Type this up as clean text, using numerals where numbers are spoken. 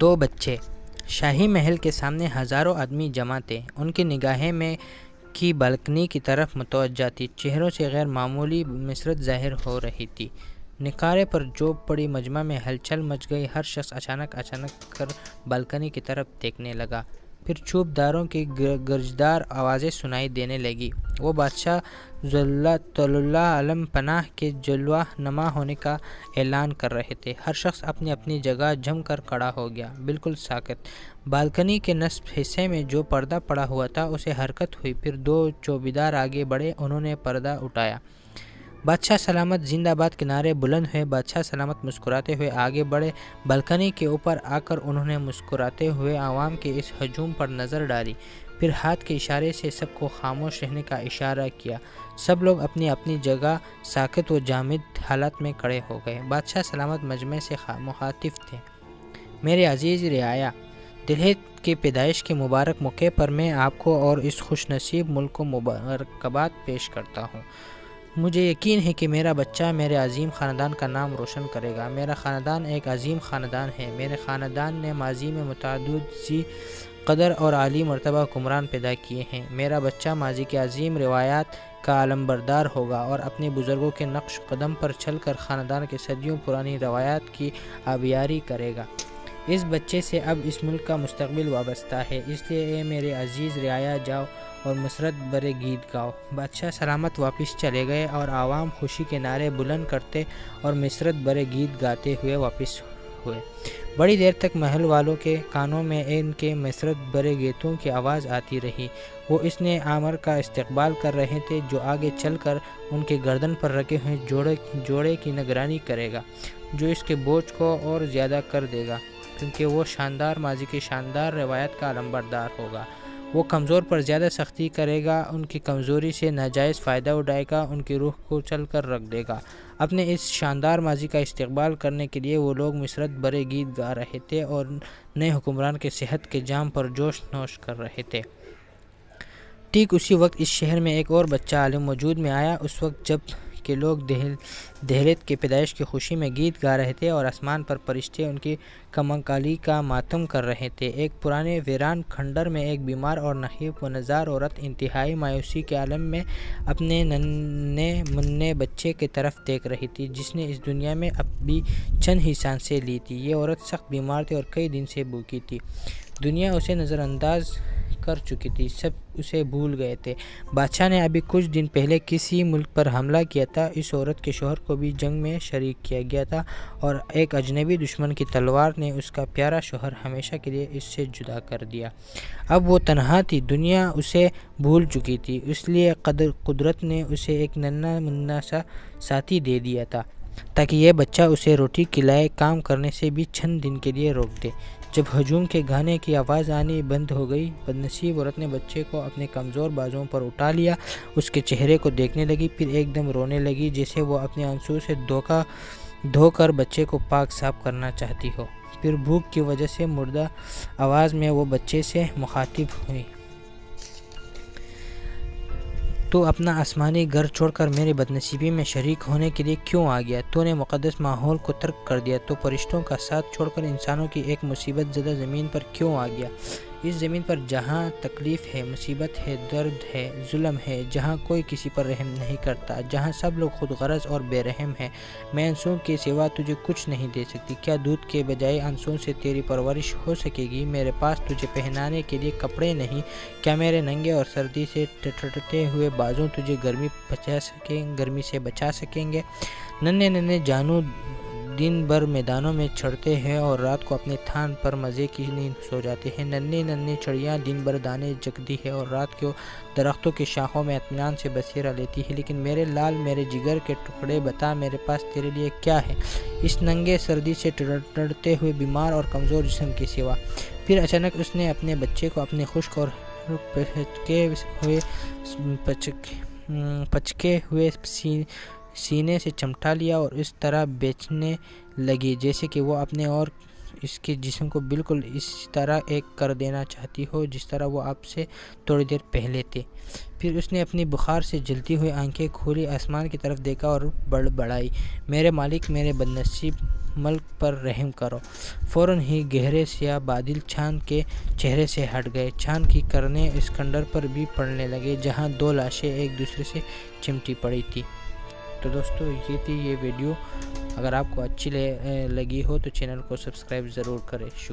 دو بچے۔ شاہی محل کے سامنے ہزاروں آدمی جمع تھے۔ ان کی نگاہیں میں کی بالکنی کی طرف متوجہ تھی۔ چہروں سے غیر معمولی مسرت ظاہر ہو رہی تھی۔ نکارے پر جوب پڑی مجمع میں ہلچل مچ گئی۔ ہر شخص اچانک کر بالکنی کی طرف دیکھنے لگا۔ پھر چوب داروں کی گرجدار آوازیں سنائی دینے لگی۔ وہ بادشاہ ذوالطولہ عالم پناہ کے جلوہ نما ہونے کا اعلان کر رہے تھے۔ ہر شخص اپنی اپنی جگہ جم کر کھڑا ہو گیا، بالکل ساکت۔ بالکنی کے نصف حصے میں جو پردہ پڑا ہوا تھا اسے حرکت ہوئی۔ پھر دو چوبیدار آگے بڑھے، انہوں نے پردہ اٹھایا۔ بادشاہ سلامت زندہ باد کے نعرے بلند ہوئے۔ بادشاہ سلامت مسکراتے ہوئے آگے بڑھے۔ بالکنی کے اوپر آ کر انہوں نے مسکراتے ہوئے عوام کے اس ہجوم پر نظر ڈالی۔ پھر ہاتھ کے اشارے سے سب کو خاموش رہنے کا اشارہ کیا۔ سب لوگ اپنی اپنی جگہ ساکت و جامد حالت میں کھڑے ہو گئے۔ بادشاہ سلامت مجمع سے مخاطب تھے۔ میرے عزیز رعایا، دلہیت کی پیدائش کے مبارک موقع پر میں آپ کو اور اس خوش نصیب ملک کو مبارکباد پیش کرتا ہوں۔ مجھے یقین ہے کہ میرا بچہ میرے عظیم خاندان کا نام روشن کرے گا۔ میرا خاندان ایک عظیم خاندان ہے۔ میرے خاندان نے ماضی میں متعدد ذی قدر اور عالی مرتبہ حکمران پیدا کیے ہیں۔ میرا بچہ ماضی کے عظیم روایات کا علمبردار ہوگا اور اپنے بزرگوں کے نقش قدم پر چل کر خاندان کے صدیوں پرانی روایات کی آبیاری کرے گا۔ اس بچے سے اب اس ملک کا مستقبل وابستہ ہے، اس لیے اے میرے عزیز رعایا، جاؤ اور مسرت برے گیت گاؤ۔ بادشاہ سلامت واپس چلے گئے اور عوام خوشی کے نعرے بلند کرتے اور مسرت برے گیت گاتے ہوئے واپس ہوئے۔ بڑی دیر تک محل والوں کے کانوں میں ان کے مسرت برے گیتوں کی آواز آتی رہی۔ وہ اس نے آمر کا استقبال کر رہے تھے جو آگے چل کر ان کے گردن پر رکھے ہوئے جوڑے کی نگرانی کرے گا، جو اس کے بوجھ کو اور زیادہ کر دے گا، کیونکہ وہ شاندار ماضی کی شاندار روایت کا علمبردار ہوگا۔ وہ کمزور پر زیادہ سختی کرے گا، ان کی کمزوری سے ناجائز فائدہ اٹھائے گا، ان کی روح کو چل کر رکھ دے گا۔ اپنے اس شاندار ماضی کا استقبال کرنے کے لیے وہ لوگ مسرت برے گیت گا رہے تھے اور نئے حکمران کے صحت کے جام پر جوش نوش کر رہے تھے۔ ٹھیک اسی وقت اس شہر میں ایک اور بچہ عالم وجود میں آیا۔ اس وقت جب کہ لوگ دہلیت کی پیدائش کی خوشی میں گیت گا رہے تھے اور آسمان پر فرشتے ان کی کمنکالی کا ماتم کر رہے تھے، ایک پرانے ویران کھنڈر میں ایک بیمار اور نحیف و نزار عورت انتہائی مایوسی کے عالم میں اپنے ننھے منھے بچے کی طرف دیکھ رہی تھی، جس نے اس دنیا میں ابھی چند ہی سانسیں لی تھی۔ یہ عورت سخت بیمار تھی اور کئی دن سے بھوکی تھی۔ دنیا اسے نظر انداز کر چکی تھی، سب اسے بھول گئے تھے۔ بادشاہ نے ابھی کچھ دن پہلے کسی ملک پر حملہ کیا تھا۔ اس عورت کے شوہر کو بھی جنگ میں شریک کیا گیا تھا اور ایک اجنبی دشمن کی تلوار نے اس کا پیارا شوہر ہمیشہ کے لیے اس سے جدا کر دیا۔ اب وہ تنہا تھی، دنیا اسے بھول چکی تھی، اس لیے قدرت نے اسے ایک ننھا منھا سا ساتھی دے دیا تھا تاکہ یہ بچہ اسے روٹی کھلائے، کام کرنے سے بھی چند دن کے لیے روک دے۔ جب ہجوم کے گانے کی آواز آنی بند ہو گئی، بدنصیب عورت نے بچے کو اپنے کمزور بازوؤں پر اٹھا لیا، اس کے چہرے کو دیکھنے لگی، پھر ایک دم رونے لگی جیسے وہ اپنے آنسوؤں سے دھو کر بچے کو پاک صاف کرنا چاہتی ہو۔ پھر بھوک کی وجہ سے مردہ آواز میں وہ بچے سے مخاطب ہوئی۔ تو اپنا آسمانی گھر چھوڑ کر میری بدنصیبی میں شریک ہونے کے لیے کیوں آ گیا؟ تو نے مقدس ماحول کو ترک کر دیا، تو فرشتوں کا ساتھ چھوڑ کر انسانوں کی ایک مصیبت زدہ زمین پر کیوں آ گیا؟ اس زمین پر جہاں تکلیف ہے، مصیبت ہے، درد ہے، ظلم ہے، جہاں کوئی کسی پر رحم نہیں کرتا، جہاں سب لوگ خود غرض اور بے رحم ہیں، میں آنسوؤں کے سوا تجھے کچھ نہیں دے سکتی۔ کیا دودھ کے بجائے آنسوؤں سے تیری پرورش ہو سکے گی؟ میرے پاس تجھے پہنانے کے لیے کپڑے نہیں، کیا میرے ننگے اور سردی سے ٹھٹرتے ہوئے بازو تجھے گرمی سے بچا سکیں گے؟ ننھے ننھے جانو دن بھر میدانوں میں چڑھتے ہیں اور رات کو اپنے تھان پر مزے کی نیند سو جاتے ہیں۔ ننھی ننھی چڑیاں دن بھر دانے جگتی ہے اور رات کو درختوں کی شاخوں میں اطمینان سے بسیرا لیتی ہے، لیکن میرے لال، میرے جگر کے ٹکڑے، بتا میرے پاس تیرے لیے کیا ہے اس ننگے، سردی سے ٹڑتے ہوئے بیمار اور کمزور جسم کے سوا؟ پھر اچانک اس نے اپنے بچے کو اپنے خشک اور پچکے ہوئے سینے سے چمٹا لیا اور اس طرح بیچنے لگی جیسے کہ وہ اپنے اور اس کے جسم کو بالکل اس طرح ایک کر دینا چاہتی ہو جس طرح وہ آپ سے تھوڑی دیر پہلے تھے۔ پھر اس نے اپنی بخار سے جلتی ہوئی آنکھیں کھولی، آسمان کی طرف دیکھا اور بڑبڑائی، میرے مالک، میرے بدنصیب ملک پر رحم کرو۔ فوراً ہی گہرے سیاہ بادل چاند کے چہرے سے ہٹ گئے، چاند کی کرنیں اسکندر پر بھی پڑنے لگے جہاں دو لاشیں ایک دوسرے سے چمٹی پڑی تھی۔ تو دوستو یہ تھی یہ ویڈیو، اگر آپ کو اچھی لگی ہو تو چینل کو سبسکرائب ضرور کریں۔ شکریہ۔